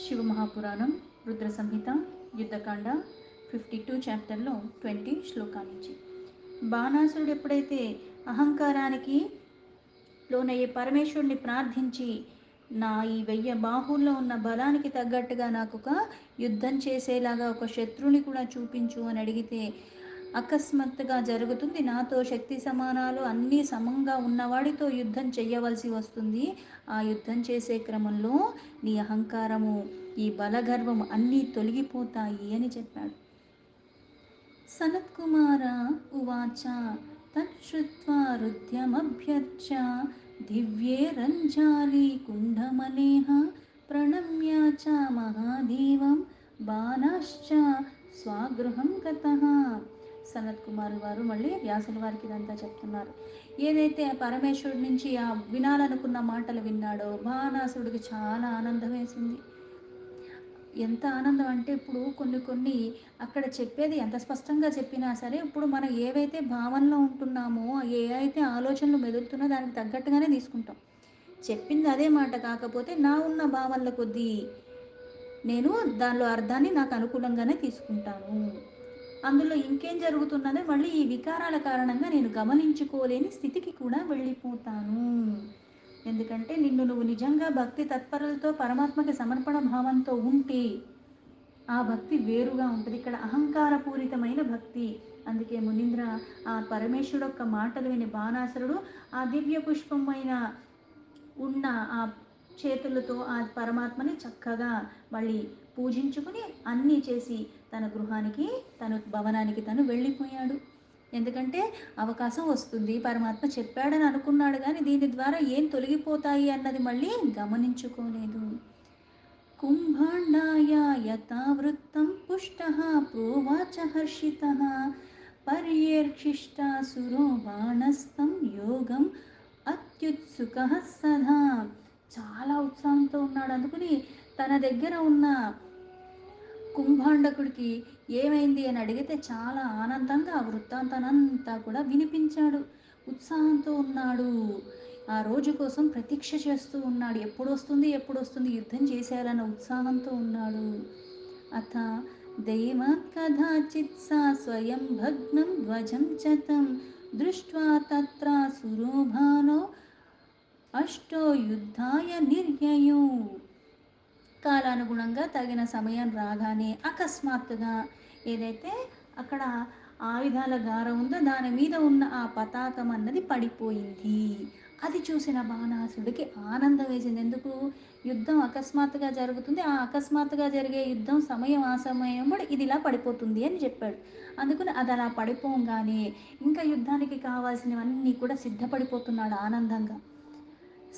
శివమహాపురాణం రుద్ర సంహిత యుద్ధకాండ 52 చాప్టర్లో 20 శ్లోకాల నుంచి. బాణాసురుడు ఎప్పుడైతే అహంకారానికి లోనయ్యే పరమేశ్వరుని ప్రార్థించి, నా ఈ 1000 బాహుల్లో ఉన్న బలానికి తగ్గట్టుగా నాకు ఒక యుద్ధం చేసేలాగా ఒక శత్రువుని కూడా చూపించు అని అడిగితే, అకస్మాత్తుగా జరుగుతుంది. నాతో శక్తి సమానాలు అన్నీ సమంగా ఉన్నవాడితో యుద్ధం చెయ్యవలసి వస్తుంది. ఆ యుద్ధం చేసే క్రమంలో నీ అహంకారము, ఈ బలగర్వం అన్నీ తొలగిపోతాయి అని చెప్పాడు. సనత్కుమార ఉవాచ తచ్చుత్వా రుద్యమభ్యర్చ దివ్యే రంజాలి కుండమనేహ ప్రణమ్య చ మహాదేవం బాణాశ్చ స్వగృహం గతః. సనత్ కుమారు వారు మళ్ళీ వ్యాసుల వారికి ఇదంతా చెప్తున్నారు. ఏదైతే పరమేశ్వరుడి నుంచి ఆ వినాలనుకున్న మాటలు విన్నాడో బాణాసురుడికి చాలా ఆనందం వేసింది. ఎంత ఆనందం అంటే, ఇప్పుడు కొన్ని అక్కడ చెప్పేది ఎంత స్పష్టంగా చెప్పినా సరే, ఇప్పుడు మనం ఏవైతే భావనలో ఉంటున్నామో, ఏ అయితే ఆలోచనలు మెదులుతున్నా దానికి తగ్గట్టుగానే తీసుకుంటాం. చెప్పింది అదే మాట, కాకపోతే నా ఉన్న భావనల కొద్దీ నేను దానిలో అర్థాన్ని నాకు అనుకూలంగానే తీసుకుంటాను. అందులో ఇంకేం జరుగుతున్నదో మళ్ళీ ఈ వికారాల కారణంగా నేను గమనించుకోలేని స్థితికి కూడా వెళ్ళిపోతాను. ఎందుకంటే నువ్వు నిజంగా భక్తి తత్పరులతో పరమాత్మకి సమర్పణ భావంతో ఉంటే ఆ భక్తి వేరుగా ఉంటుంది. ఇక్కడ అహంకారపూరితమైన భక్తి. అందుకే మునీంద్ర, ఆ పరమేశ్వరుడు యొక్క మాటలు విని బాణాసురుడు ఆ దివ్య పుష్పమైన ఉన్న ఆ చేతులతో ఆ పరమాత్మని చక్కగా మళ్ళీ పూజించుకుని అన్నీ చేసి తన గృహానికి, తన భవనానికి తను వెళ్ళిపోయాడు. ఎందుకంటే అవకాశం వస్తుంది, పరమాత్మ చెప్పాడని అనుకున్నాడు, కానీ దీని ద్వారా ఏం తొలగిపోతాయి అన్నది మళ్ళీ గమనించుకోలేదు. కుంభాండాయ యథావృత్తం పుష్టః ప్రోవాచ హర్షితః పర్యేర్క్షిష్టాసురో బాణస్తం యోగం అత్యుత్సుకః సదా. చాలా ఉత్సాహంతో ఉన్నాడు. అందుకని తన దగ్గర ఉన్న కుంభాండకుడికి ఏమైంది అని అడిగితే చాలా ఆనందంగా ఆ వృత్తాంతానంతా కూడా వినిపించాడు. ఉత్సాహంతో ఉన్నాడు. ఆ రోజు కోసం ప్రతీక్ష చేస్తూ ఉన్నాడు. ఎప్పుడు వస్తుంది యుద్ధం చేసేయాలన్న ఉత్సాహంతో ఉన్నాడు. అథ దైవాత్ కదాచిత్ సా స్వయం భగ్నం ధ్వజం చతం దృష్ట్వా తత్ర సురోభానో అష్టో యుద్ధాయ నిర్యయో. కాలానుగుణంగా తగిన సమయం రాగానే అకస్మాత్తుగా ఏదైతే అక్కడ ఆయుధాల గార ఉందో దాని మీద ఉన్న ఆ పతాకం అన్నది పడిపోయింది. అది చూసిన బాణాసుడికి ఆనందం వేసింది. ఎందుకు? యుద్ధం అకస్మాత్తుగా జరుగుతుంది, ఆ అకస్మాత్తుగా జరిగే యుద్ధం సమయం ఆ సమయం కూడా ఇది ఇలా పడిపోతుంది అని చెప్పాడు. అందుకని అది అలా పడిపోగానే ఇంకా యుద్ధానికి కావాల్సినవన్నీ కూడా సిద్ధపడిపోతున్నాడు ఆనందంగా.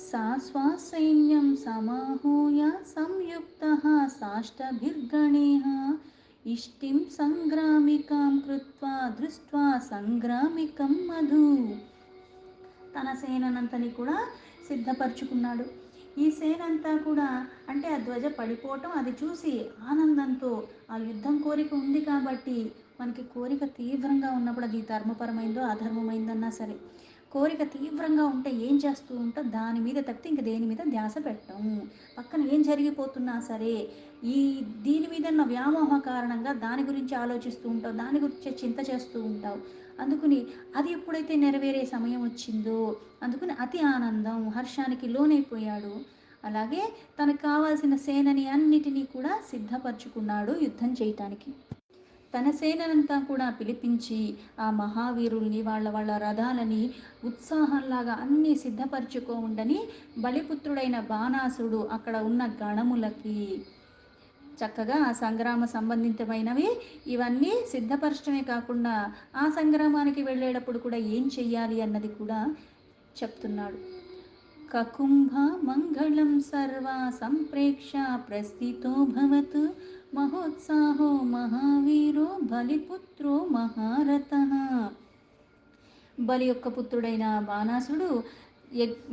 సా స్వాసైన్యం సమాహూయ సంయుక్తః సాష్టభిర్గణైః ఇష్టిం సంగ్రామికాం కృత్వా దృష్ట్వా సంగ్రామికం మధు. తన సేనంతని కూడా సిద్ధపరచుకున్నాడు. ఈ సేనంతా కూడా అంటే ఆ ధ్వజ పడిపోవటం అది చూసి ఆనందంతో, ఆ యుద్ధం కోరిక ఉంది కాబట్టి, మనకి కోరిక తీవ్రంగా ఉన్నప్పుడు అది ధర్మపరమైందో అధర్మమైందన్నా సరే, కోరిక తీవ్రంగా ఉంటే ఏం చేస్తూ ఉంటాం, దాని మీద తప్పితే ఇంక దేని మీద ధ్యాస పెట్టము. పక్కన ఏం జరిగిపోతున్నా సరే ఈ దీని మీద ఉన్న వ్యామోహ కారణంగా దాని గురించి ఆలోచిస్తూ ఉంటావు, దాని గురించి చింత చేస్తూ ఉంటావు. అందుకని అది ఎప్పుడైతే నెరవేరే సమయం వచ్చిందో అందుకని అతి ఆనందం, హర్షానికి లోనైపోయాడు. అలాగే తనకు కావాల్సిన సేనని అన్నిటినీ కూడా సిద్ధపరచుకున్నాడు యుద్ధం చేయటానికి. తన సేనంతా కూడా పిలిపించి ఆ మహావీరుల్ని, వాళ్ళ రథాలని ఉత్సాహంలాగా అన్నీ సిద్ధపరచుకోండని బలిపుత్రుడైన బాణాసుడు అక్కడ ఉన్న గణములకి చక్కగా ఆ సంగ్రామ సంబంధితమైనవి ఇవన్నీ సిద్ధపరచడమే కాకుండా ఆ సంగ్రామానికి వెళ్ళేటప్పుడు కూడా ఏం చెయ్యాలి అన్నది కూడా చెప్తున్నాడు. కకుంభ మంగళం సర్వా సంప్రేక్ష ప్రస్థితో భవతు మహోత్సాహో మహావీరో బలిపుత్రో మహారథః. బలి యొక్క పుత్రుడైన బాణాసుడు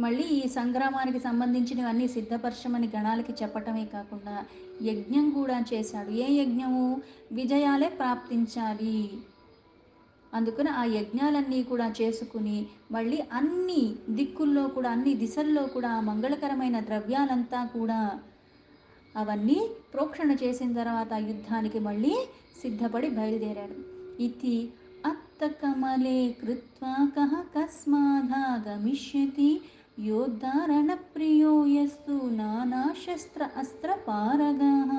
మళ్ళీ ఈ సంగ్రామానికి సంబంధించినవన్నీ సిద్ధపరచమని గణాలకి చెప్పటమే కాకుండా యజ్ఞం కూడా చేశాడు. ఏ యజ్ఞము? విజయాలే ప్రాప్తించాలి. అందుకని ఆ యజ్ఞాలన్నీ కూడా చేసుకుని మళ్ళీ అన్ని దిక్కుల్లో కూడా, అన్ని దిశల్లో కూడా మంగళకరమైన ద్రవ్యాలంతా కూడా అవన్నీ ప్రోక్షణ చేసిన తర్వాత యుద్ధానికి మళ్ళీ సిద్ధపడి బయలుదేరాడు. ఇతి అత్తకమలే కృత్వా కః కస్మాదాగమిష్యతి యోద్ధారణ ప్రియో యస్తు నానా శస్త్ర అస్త్ర పారగాః.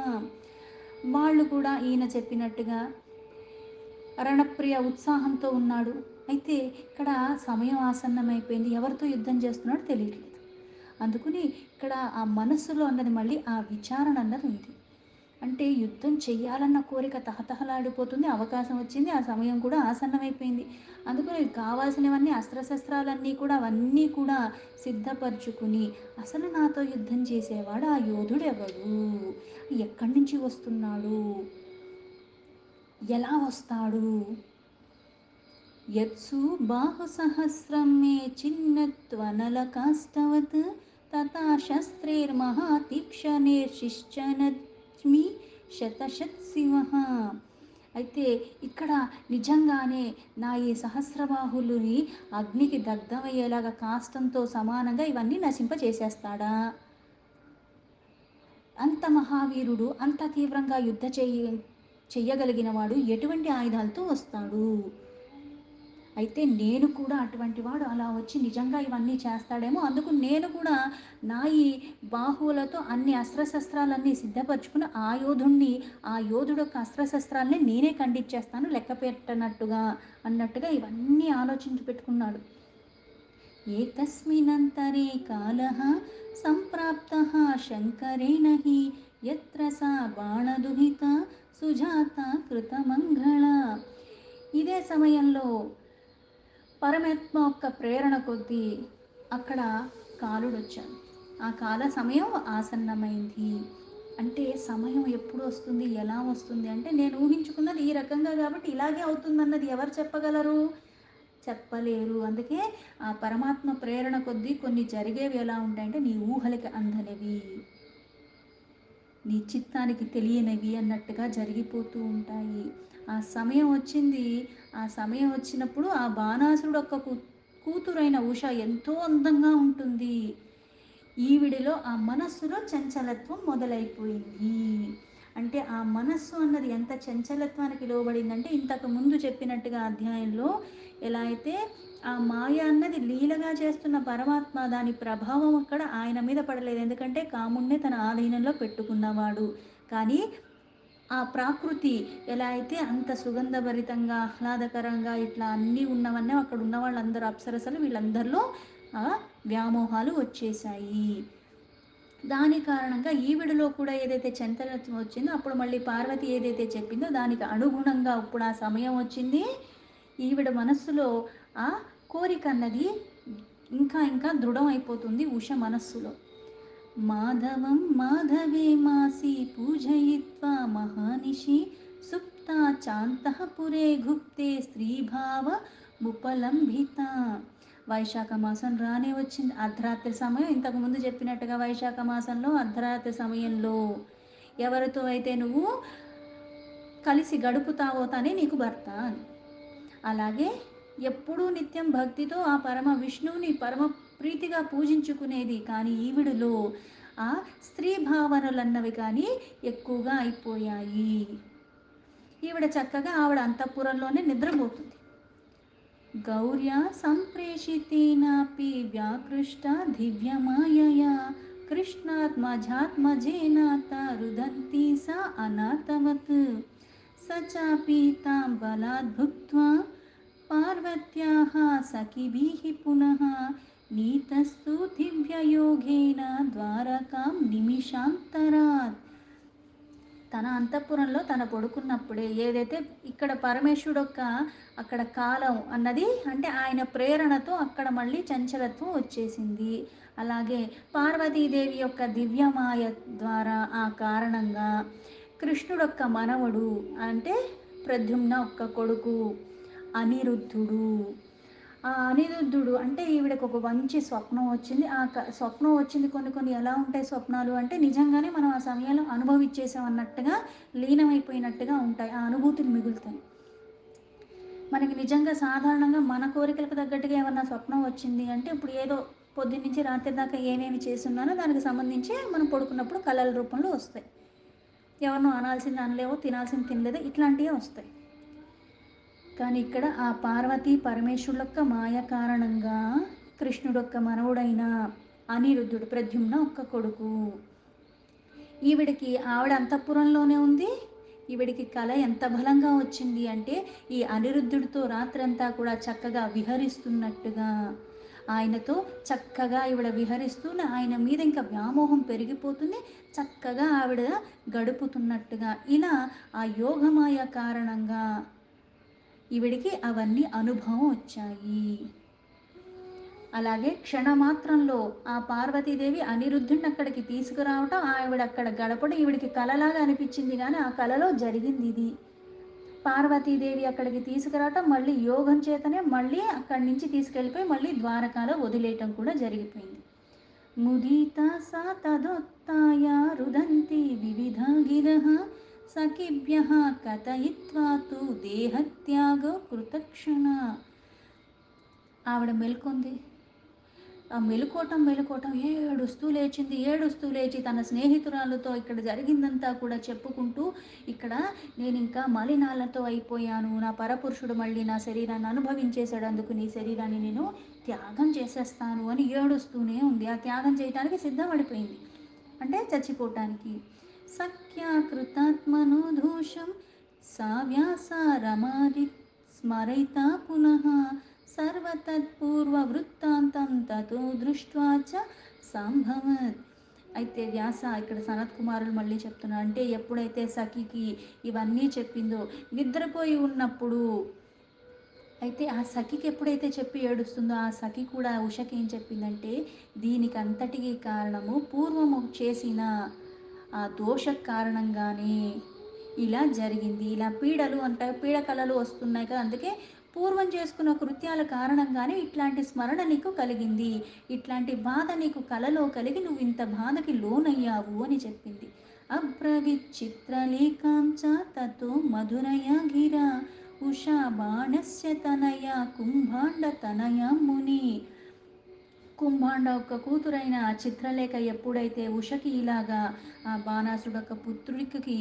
వాళ్ళు కూడా ఈయన చెప్పినట్టుగా రణప్రియ ఉత్సాహంతో ఉన్నాడు. అయితే ఇక్కడ సమయం ఆసన్నమైపోయింది, ఎవరితో యుద్ధం చేస్తున్నాడో తెలియట్లేదు. అందుకని ఇక్కడ ఆ మనస్సులో అన్నది మళ్ళీ ఆ విచారణ అన్నది ఉంది. అంటే యుద్ధం చెయ్యాలన్న కోరిక తహతహలాడిపోతుంది, అవకాశం వచ్చింది, ఆ సమయం కూడా ఆసన్నమైపోయింది. అందుకని కావాల్సినవన్నీ అస్త్రశస్త్రాలన్నీ కూడా అవన్నీ కూడా సిద్ధపరచుకుని అసలు నాతో యుద్ధం చేసేవాడు ఆ యోధుడు ఎవడు, ఎక్కడి నుంచి వస్తున్నాడు, ఎలా వస్తాడు, యత్సు బాహుసహస్రం మే చిన్నత్వనలకాష్టవత్ తథా శస్త్రైర్మహాతీక్షణైర్శిశ్చనజ్మి శతశత్శివః. అయితే ఇక్కడ నిజంగానే నా ఈ సహస్రబాహులుని అగ్నికి దగ్ధమయ్యేలాగా కాష్టంతో సమానంగా ఇవన్నీ నశింపచేసేస్తాడా? అంత మహావీరుడు, అంత తీవ్రంగా చెయ్యగలిగిన వాడు ఎటువంటి ఆయుధాలతో వస్తాడు? అయితే నేను కూడా అటువంటి వాడు అలా వచ్చి నిజంగా ఇవన్నీ చేస్తాడేమో, అందుకు నేను కూడా నా ఈ బాహువులతో అన్ని అస్త్రశస్త్రాలన్నీ సిద్ధపరచుకుని ఆ యోధుడు యొక్క అస్త్రశస్త్రాలని నేనే ఖండించేస్తాను లెక్క పెట్టనట్టుగా అన్నట్టుగా ఇవన్నీ ఆలోచించి పెట్టుకున్నాడు. ఏకస్మిన్నంతరే కాలః సంప్రాప్తః శంకరేణ హి యత్ర సా బాణదుహిత సుజాత కృతమంగళ. ఇదే సమయంలో పరమాత్మ యొక్క ప్రేరణ కొద్దీ అక్కడ కాలుడు వచ్చాడు. ఆ కాల సమయం ఆసన్నమైంది. అంటే సమయం ఎప్పుడు వస్తుంది, ఎలా వస్తుంది అంటే నేను ఊహించుకున్నది ఈ రకంగా కాబట్టి ఇలాగే అవుతుందన్నది ఎవరు చెప్పగలరు? చెప్పలేరు. అందుకే ఆ పరమాత్మ ప్రేరణ కొద్దీ కొన్ని జరిగేవి ఎలా ఉంటాయంటే నీ ఊహలకి అందనివి, నీ చిత్తానికి తెలియనివి అన్నట్టుగా జరిగిపోతూ ఉంటాయి. ఆ సమయం వచ్చింది. ఆ సమయం వచ్చినప్పుడు ఆ బాణాసురుడు యొక్క కూతురైన ఉష ఎంతో అందంగా ఉంటుంది. ఈవిడిలో ఆ మనస్సులో చంచలత్వం మొదలైపోయింది. అంటే ఆ మనస్సు అన్నది ఎంత చంచలత్వానికి లోబడిందంటే ఇంతకు ముందు చెప్పినట్టుగా అధ్యాయంలో ఎలా అయితే ఆ మాయ అన్నది లీలగా చేస్తున్న పరమాత్మ దాని ప్రభావం అక్కడ ఆయన మీద పడలేదు. ఎందుకంటే కాముణ్ణి తన ఆధీనంలో పెట్టుకున్నవాడు. కానీ ఆ ప్రాకృతి ఎలా అయితే అంత సుగంధభరితంగా ఆహ్లాదకరంగా ఇట్లా అన్నీ ఉన్నవన్నీ అక్కడ ఉన్న వాళ్ళందరూ అప్సరసలు వీళ్ళందరిలో వ్యామోహాలు వచ్చేసాయి. దాని కారణంగా ఈవిడిలో కూడా ఏదైతే చంచలత్వం వచ్చిందో అప్పుడు మళ్ళీ పార్వతి ఏదైతే చెప్పిందో దానికి అనుగుణంగా ఇప్పుడు ఆ సమయం వచ్చింది. ఈవిడ మనస్సులో ఆ కోరిక అన్నది ఇంకా ఇంకా దృఢం అయిపోతుంది ఉష మనస్సులో. మాధవం మాధవే మాసి పూజయిత్వా మహానిషి సుప్తా చాంతఃపురే గుప్తే స్త్రీభావ ముపలంభిత. వైశాఖ మాసం రానే వచ్చింది, అర్ధరాత్రి సమయం. ఇంతకుముందు చెప్పినట్టుగా వైశాఖ మాసంలో అర్ధరాత్రి సమయంలో ఎవరితో అయితే నువ్వు కలిసి గడుపుతావో తనే నీకు భర్త అని. అలాగే ఎప్పుడూ నిత్యం భక్తితో ఆ పరమ విష్ణువుని పరమ ప్రీతిగా పూజించుకునేది. కానీ ఈవిడిలో ఆ స్త్రీ భావనలన్నవి కానీ ఎక్కువగా అయిపోయాయి. ఈవిడ చక్కగా ఆవిడ అంతఃపురంలోనే నిద్రపోతుంది. గౌర్యా సంప్రేషితేనాపి వ్యాకృష్ట దివ్యమాయయా కృష్ణాత్మజాత్మజేనాత రుదంతి సా అనాథవత్. స చాపి తాం బలాద్భుక్త్వా పార్వత్యాః సఖిభిః పునః నీతస్తు దివ్యయోగేన ద్వారకాం నిమిషాంతరాత్. తన అంతఃపురంలో తన పడుకున్నప్పుడే ఏదైతే ఇక్కడ పరమేశ్వరుడు యొక్క అక్కడ కాలం అన్నది అంటే ఆయన ప్రేరణతో అక్కడ మళ్ళీ చంచలత్వం వచ్చేసింది. అలాగే పార్వతీదేవి యొక్క దివ్యమాయ ద్వారా ఆ కారణంగా కృష్ణుడు యొక్క మనవడు అంటే ప్రద్యుమ్న ఒక్క కొడుకు అనిరుద్ధుడు. ఆ అనిరుద్ధుడు అంటే ఈవిడకు ఒక మంచి స్వప్నం వచ్చింది. స్వప్నం వచ్చింది. కొన్ని కొన్ని ఎలా ఉంటాయి స్వప్నాలు అంటే నిజంగానే మనం ఆ సమయంలో అనుభవించేసాం అన్నట్టుగా లీనమైపోయినట్టుగా ఉంటాయి, ఆ అనుభూతులు మిగులుతాయి మనకి. నిజంగా సాధారణంగా మన కోరికలకు తగ్గట్టుగా ఏమన్నా స్వప్నం వచ్చింది అంటే ఇప్పుడు ఏదో పొద్దున్నుంచి రాత్రి దాకా ఏమేమి చేసున్నానో దానికి సంబంధించి మనం పడుకున్నప్పుడు కలల రూపంలో వస్తాయి. ఎవరినో అనాల్సింది అనలేవో, తినాల్సింది తినలేదో ఇట్లాంటివే వస్తాయి. కానీ ఇక్కడ ఆ పార్వతీ పరమేశ్వరులొక్క మాయ కారణంగా కృష్ణుడొక్క మనవుడైన అనిరుద్ధుడు, ప్రద్యుమ్న ఒక్క కొడుకు. ఈవిడికి ఆవిడ అంతఃపురంలోనే ఉంది. ఈవిడికి కళ ఎంత బలంగా వచ్చింది అంటే ఈ అనిరుద్ధుడితో రాత్రంతా కూడా చక్కగా విహరిస్తున్నట్టుగా, ఆయనతో చక్కగా ఈవిడ విహరిస్తూ ఆయన మీద ఇంకా వ్యామోహం పెరిగిపోతుంది. చక్కగా ఆవిడ గడుపుతున్నట్టుగా ఇలా ఆ యోగమాయ కారణంగా ఈవిడికి అవన్నీ అనుభవం వచ్చాయి. అలాగే క్షణమాత్రంలో ఆ పార్వతీదేవి అనిరుద్ధుడిని అక్కడికి తీసుకురావటం, ఆవిడ అక్కడ గడపడం ఈవిడికి కలలాగా అనిపించింది. కానీ ఆ కలలో జరిగింది ఇది. పార్వతీదేవి అక్కడికి తీసుకురావటం, మళ్ళీ యోగం చేతనే మళ్ళీ అక్కడి నుంచి తీసుకెళ్ళిపోయి మళ్ళీ ద్వారకాలో వదిలేయటం కూడా జరిగిపోయింది. ముదిత సా తదోత్తాయ రుదంతి వివిధ గిరః సఖిభ్యః కథయిత్వా తు దేహత్యాగో కృతక్షణ. ఆవిడ మెల్కొంది. ఆ మెలుకోవటం ఏడుస్తూ లేచింది. ఏడుస్తూ లేచి తన స్నేహితురాలతో ఇక్కడ జరిగిందంతా కూడా చెప్పుకుంటూ, ఇక్కడ నేను ఇంకా మలినాలతో అయిపోయాను, నా పరపురుషుడు మళ్ళీ నా శరీరాన్ని అనుభవించేశాడు, అందుకు నీ శరీరాన్ని నేను త్యాగం చేసేస్తాను అని ఏడుస్తూనే ఉంది. ఆ త్యాగం చేయడానికి సిద్ధపడిపోయింది, అంటే చచ్చిపోవటానికి. సఖ్యాకృతాత్మనో దోషం సా వ్యాస రమారి స్మరయిత పునః సర్వతత్పూర్వ వృత్తాంతం తతో దృష్ట్వా చ సంభవత్. అయితే వ్యాస ఇక్కడ సనత్ కుమారులు మళ్ళీ చెప్తున్నారు, అంటే ఎప్పుడైతే సఖికి ఇవన్నీ చెప్పిందో నిద్రపోయి ఉన్నప్పుడు, అయితే ఆ సఖికి ఎప్పుడైతే చెప్పి ఏడుస్తుందో ఆ సఖి కూడా ఉషకి ఏం చెప్పిందంటే, దీనికి అంతటికీ కారణము పూర్వము చేసిన ఆ దోష కారణంగానే ఇలా జరిగింది, ఇలా పీడలు అంటారు, పీడకలలు వస్తున్నాయి కదా, అందుకే పూర్వం చేసుకున్న కృత్యాల కారణంగానే ఇట్లాంటి స్మరణ నీకు కలిగింది, ఇట్లాంటి బాధ నీకు కలలో కలిగి నువ్వు ఇంత బాధకి లోనయ్యావు అని చెప్పింది. అబ్రవిచిత్రలేఖాం చ తతో మధురయ గిరా ఉషా బాణస్య తనయ కుంభాండ తనయ ముని. కుంభాండ యొక్క కూతురైన చిత్రలేఖ ఎప్పుడైతే ఉషకి ఇలాగా ఆ బాణాసుడు యొక్క పుత్రుడికి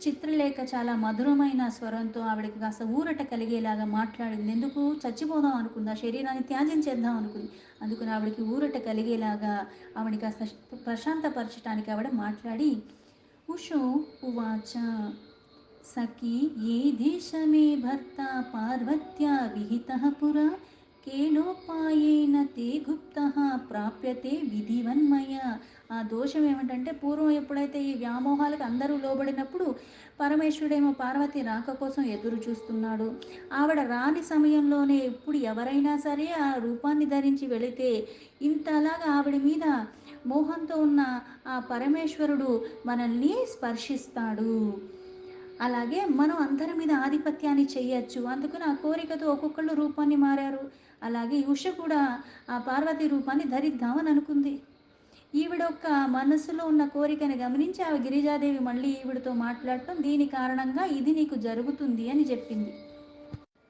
చిత్రలేఖ చాలా మధురమైన స్వరంతో ఆవిడకి కాస్త ఊరట కలిగేలాగా మాట్లాడింది. ఎందుకు చచ్చిపోదాం అనుకుంది, ఆ శరీరాన్ని త్యాజించేద్దాం అనుకుంది. అందుకని ఆవిడకి ఊరట కలిగేలాగా ఆవిడ కాస్త ప్రశాంతపరచడానికి ఆవిడ మాట్లాడి, ఉషో ఉవాచ సఖీ ఏ దేశమే భర్త పార్వత్యా విహితః పురా కేనోపాయేన తే గుప్తః ప్రాప్యతే విధివన్మయ. ఆ దోషం ఏమిటంటే పూర్వం ఎప్పుడైతే ఈ వ్యామోహాలకు అందరూ లోబడినప్పుడు పరమేశ్వరుడేమో పార్వతి రాక కోసం ఎదురు చూస్తున్నాడు. ఆవిడ రాని సమయంలోనే ఇప్పుడు ఎవరైనా సరే ఆ రూపాన్ని ధరించి వెళితే ఇంతలాగా ఆవిడ మీద మోహంతో ఉన్న ఆ పరమేశ్వరుడు మనల్ని స్పర్శిస్తాడు, అలాగే మనం అందరి మీద ఆధిపత్యాన్ని చేయొచ్చు. అందుకని ఆ కోరికతో ఒక్కొక్కళ్ళు రూపాన్ని మారారు. అలాగే ఉష కూడా ఆ పార్వతీ రూపాన్ని ధరిద్దామని అనుకుంది. ఈవిడొక్క మనసులో ఉన్న కోరికని గమనించి ఆ గిరిజాదేవి మళ్ళీ ఈవిడతో మాట్లాడటం, దీని కారణంగా ఇది నీకు జరుగుతుంది అని చెప్పింది.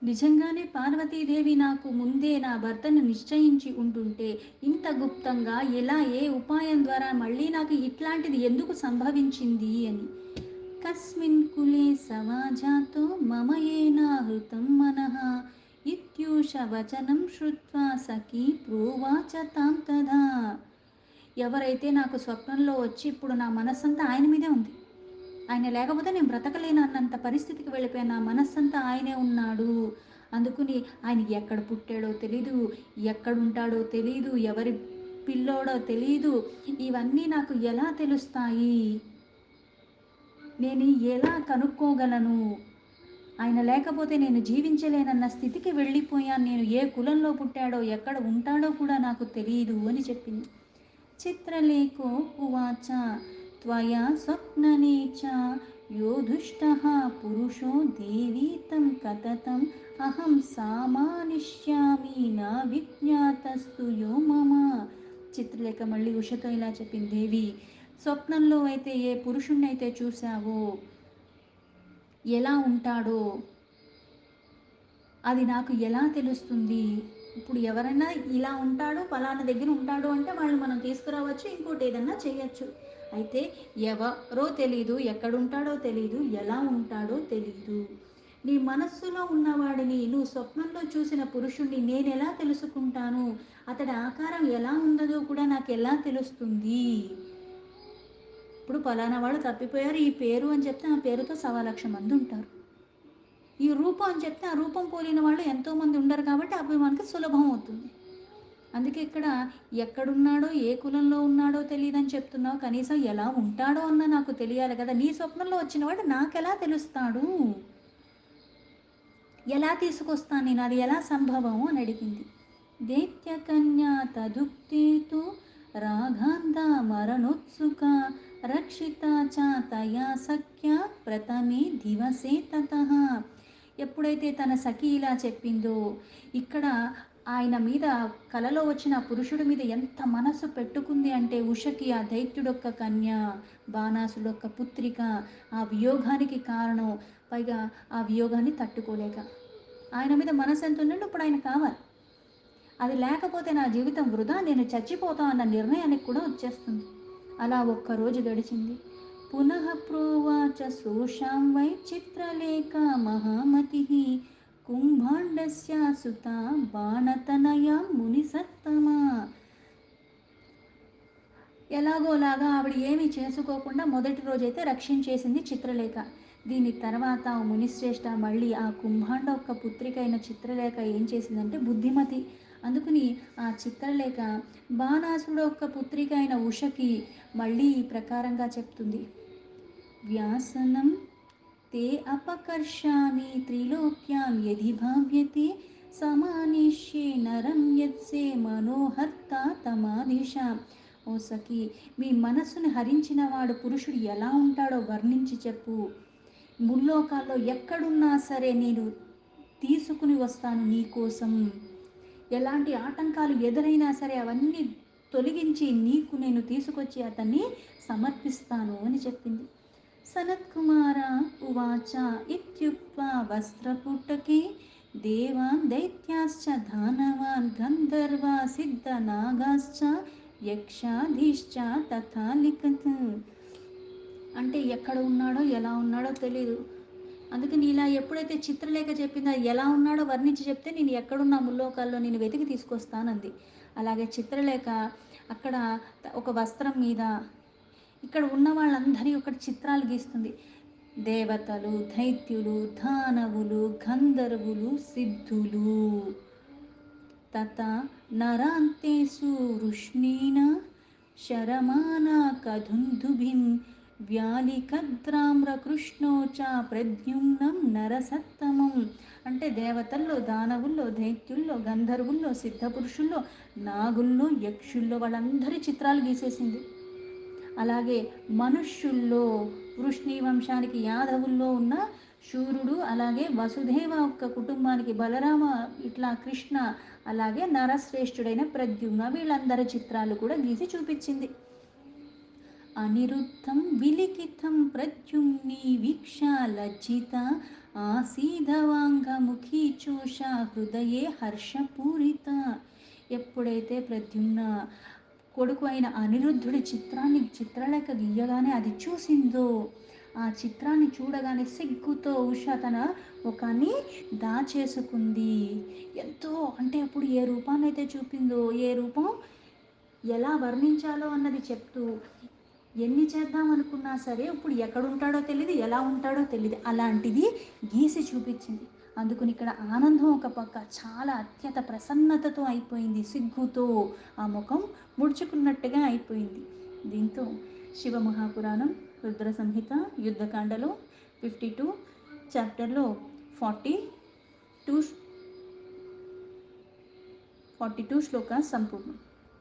నిజంగానే పార్వతీదేవి నాకు ముందే నా భర్తను నిశ్చయించి ఉంటుంటే ఇంత గుప్తంగా ఎలా, ఏ ఉపాయం ద్వారా మళ్ళీ నాకు ఇట్లాంటిది ఎందుకు సంభవించింది అని. కస్మిన్ కులే సమాజాతో మమ ఏనాహృతం మనః ఇత్యూష వచనం శ్రుత్వా సఖీ ప్రోవాచ తాం తదా. ఎవరైతే నాకు స్వప్నంలో వచ్చి ఇప్పుడు నా మనస్సంతా ఆయన మీదే ఉంది, ఆయన లేకపోతే నేను బ్రతకలేను అన్నంత పరిస్థితికి వెళ్ళిపోయాను, నా మనస్సంతా ఆయనే ఉన్నాడు, అందుకుని ఆయన ఎక్కడ పుట్టాడో తెలీదు, ఎక్కడుంటాడో తెలీదు, ఎవరి పిల్లోడో తెలీదు, ఇవన్నీ నాకు ఎలా తెలుస్తాయి, నేను ఎలా కనుక్కోగలను, ఆయన లేకపోతే నేను జీవించలేనన్న స్థితికి వెళ్ళిపోయాను, నేను ఏ కులంలో పుట్టాడో ఎక్కడ ఉంటాడో కూడా నాకు తెలియదు అని చెప్పింది. చిత్రలేఖో ఉవాచ త్వయా స్వప్ననే చ యో దుష్టః పురుషో దేవీ తం కథతం అహం సామానిష్యామి నా విజ్ఞాతస్తు యో మమ. చిత్రలేఖ మళ్ళీ ఉషతో ఇలా చెప్పింది, దేవి స్వప్నంలో అయితే ఏ పురుషుణ్ణి అయితే చూశావో ఎలా ఉంటాడో అది నాకు ఎలా తెలుస్తుంది, ఇప్పుడు ఎవరైనా ఇలా ఉంటాడు పలానా దగ్గర ఉంటాడు అంటే వాళ్ళు మనం తీసుకురావచ్చు, ఇంకోటి ఏదన్నా చేయొచ్చు. అయితే ఎవరో తెలీదు, ఎక్కడుంటాడో తెలీదు, ఎలా ఉంటాడో తెలీదు. నీ మనస్సులో ఉన్నవాడిని, నువ్వు స్వప్నంలో చూసిన పురుషుణ్ణి నేను ఎలా తెలుసుకుంటాను, అతడి ఆకారం ఎలా ఉన్నదో కూడా నాకు ఎలా తెలుస్తుంది. ఇప్పుడు పలానా వాళ్ళు తప్పిపోయారు, ఈ పేరు అని చెప్తే ఆ పేరుతో 1,00,000 మంది ఉంటారు. ఈ రూపం అని చెప్తే ఆ రూపం పోలిన వాళ్ళు ఎంతోమంది ఉండరు, కాబట్టి అవి మనకి సులభం అవుతుంది. అందుకే ఇక్కడ ఎక్కడున్నాడో ఏ కులంలో ఉన్నాడో తెలియదని చెప్తున్నావు, కనీసం ఎలా ఉంటాడో అన్న నాకు తెలియాలి కదా. నీ స్వప్నంలో వచ్చినవాడు నాకెలా తెలుస్తాడు, ఎలా తీసుకొస్తాను నేను, అది ఎలా సంభవం అని అడిగింది. దైత్యకన్యా తదుక్తేతు రాగాంధ మరణోత్సుక రక్షిత చ తయా సఖ్య ప్రథమే దివసే తతః. ఎప్పుడైతే తన సఖి ఇలా చెప్పిందో, ఇక్కడ ఆయన మీద కలలో వచ్చిన పురుషుడి మీద ఎంత మనసు పెట్టుకుంది అంటే, ఉషకి ఆ దైత్యుడొక్క కన్య, బాణాసుడొక్క పుత్రిక, ఆ వియోగానికి కారణం, పైగా ఆ వియోగాన్ని తట్టుకోలేక ఆయన మీద మనసు ఎంత ఉందంటే ఇప్పుడు ఆయన కావాలి, అది లేకపోతే నా జీవితం వృధా, నేను చచ్చిపోతా అన్న నిర్ణయానికి కూడా వచ్చేస్తుంది. అలా ఒక్కరోజు గడిచింది. పునః ప్రోవాచ సోషాం వై చిత్రలేఖ మహామతి కుంభాండస్య సుత బాణతనయా మునిసత్తమా. ఎలాగోలాగా ఆవిడ ఏమీ చేసుకోకుండా మొదటి రోజైతే రక్షించేసింది చిత్రలేఖ. దీని తర్వాత మునిశ్రేష్ఠ మళ్ళీ ఆ కుంభాండ ఒక్క పుత్రిక అయిన చిత్రలేఖ ఏం చేసిందంటే బుద్ధిమతి. అందుకుని ఆ చిత్రలేఖ బాణాసుడు ఒక్క పుత్రిక అయిన ఉషకి మళ్ళీ ఈ ప్రకారంగా చెప్తుంది. వ్యాసనం తే అపకర్షామి త్రిలోక్యాం యది భావ్యతే సమానిష్యే నరం యత్సే మనోహర్త తమాదిశాం. ఓ సఖి, మీ మనస్సును హరించిన వాడు పురుషుడు ఎలా ఉంటాడో వర్ణించి చెప్పు. ముల్లోకాల్లో ఎక్కడున్నా సరే నేను తీసుకుని వస్తాను నీ కోసం. ఎలాంటి ఆటంకాలు ఎదురైనా సరే అవన్నీ తొలగించి నీకు నేను తీసుకొచ్చి అతన్ని సమర్పిస్తాను అని చెప్పింది. సనత్కుమార ఉవాచ ఇత్యుక్త్వా వస్త్రపుటకే దేవాన్ దైత్యాశ్చ దానవాన్ గంధర్వా సిద్ధనాగాశ్చ యక్షాధీశ్చ తథా లిఖత్. అంటే ఎక్కడ ఉన్నాడో ఎలా ఉన్నాడో తెలియదు. అందుకని ఇలా ఎప్పుడైతే చిత్రలేఖ చెప్పిందో ఎలా ఉన్నాడో వర్ణించి చెప్తే నేను ఎక్కడున్నా ముల్లోకాల్లో నేను వెతికి తీసుకొస్తానంది. అలాగే చిత్రలేఖ అక్కడ ఒక వస్త్రం మీద ఇక్కడ ఉన్న వాళ్ళందరి యొక్క చిత్రాలు గీస్తుంది. దేవతలు, దైత్యులు, దానవులు, గంధర్వులు, సిద్ధులు. తత నరాంతేషు వృష్ణీన శరమానా కదుందుభిం వ్యాలికద్రామ్ర కృష్ణోచ ప్రద్యుమ్నం నరసత్తమం. అంటే దేవతల్లో, దానవుల్లో, దైత్యుల్లో, గంధర్వుల్లో, సిద్ధపురుషుల్లో, నాగుల్లో, యక్షుల్లో వాళ్ళందరి చిత్రాలు గీసేసింది. అలాగే మనుష్యుల్లో వృష్ణి వంశానికి యాదవుల్లో ఉన్న శూరుడు, అలాగే వసుదేవ యొక్క కుటుంబానికి బలరామ, ఇట్లా కృష్ణ, అలాగే నరశ్రేష్ఠుడైన ప్రద్యుమ్న, వీళ్ళందరి చిత్రాలు కూడా గీసి చూపించింది. అనిరుద్ధం విలిఖితం ప్రద్యుమ్ని వీక్ష లజ్జిత ఆసీదవాంగముఖీ చూష హృదయే హర్షపూరిత. ఎప్పుడైతే ప్రద్యుమ్న కొడుకు అయిన అనిరుద్ధుడి చిత్రాన్ని చిత్రలేఖ గీయగానే అది చూసిందో, ఆ చిత్రాన్ని చూడగానే సిగ్గుతో ఉష తన ముఖాన్ని దాచేసుకుంది. ఎంతో అంటే అప్పుడు ఏ రూపాన్ని అయితే చూపిందో, ఏ రూపం ఎలా వర్ణించాలో అన్నది చెప్తూ, ఎన్ని చేద్దాం అనుకున్నా సరే ఇప్పుడు ఎక్కడుంటాడో తెలియదు, ఎలా ఉంటాడో తెలియదు, అలాంటిది గీసి చూపించింది. అందుకుని ఇక్కడ ఆనందం ఒక పక్క, చాలా అత్యంత ప్రసన్నతతో అయిపోయింది, సిగ్గుతో ఆ ముఖం ముడుచుకున్నట్టుగా అయిపోయింది. దీంతో శివమహాపురాణం రుద్ర సంహిత యుద్ధకాండలో 52 చాప్టర్లో 42 శ్లోక సంపూర్ణం.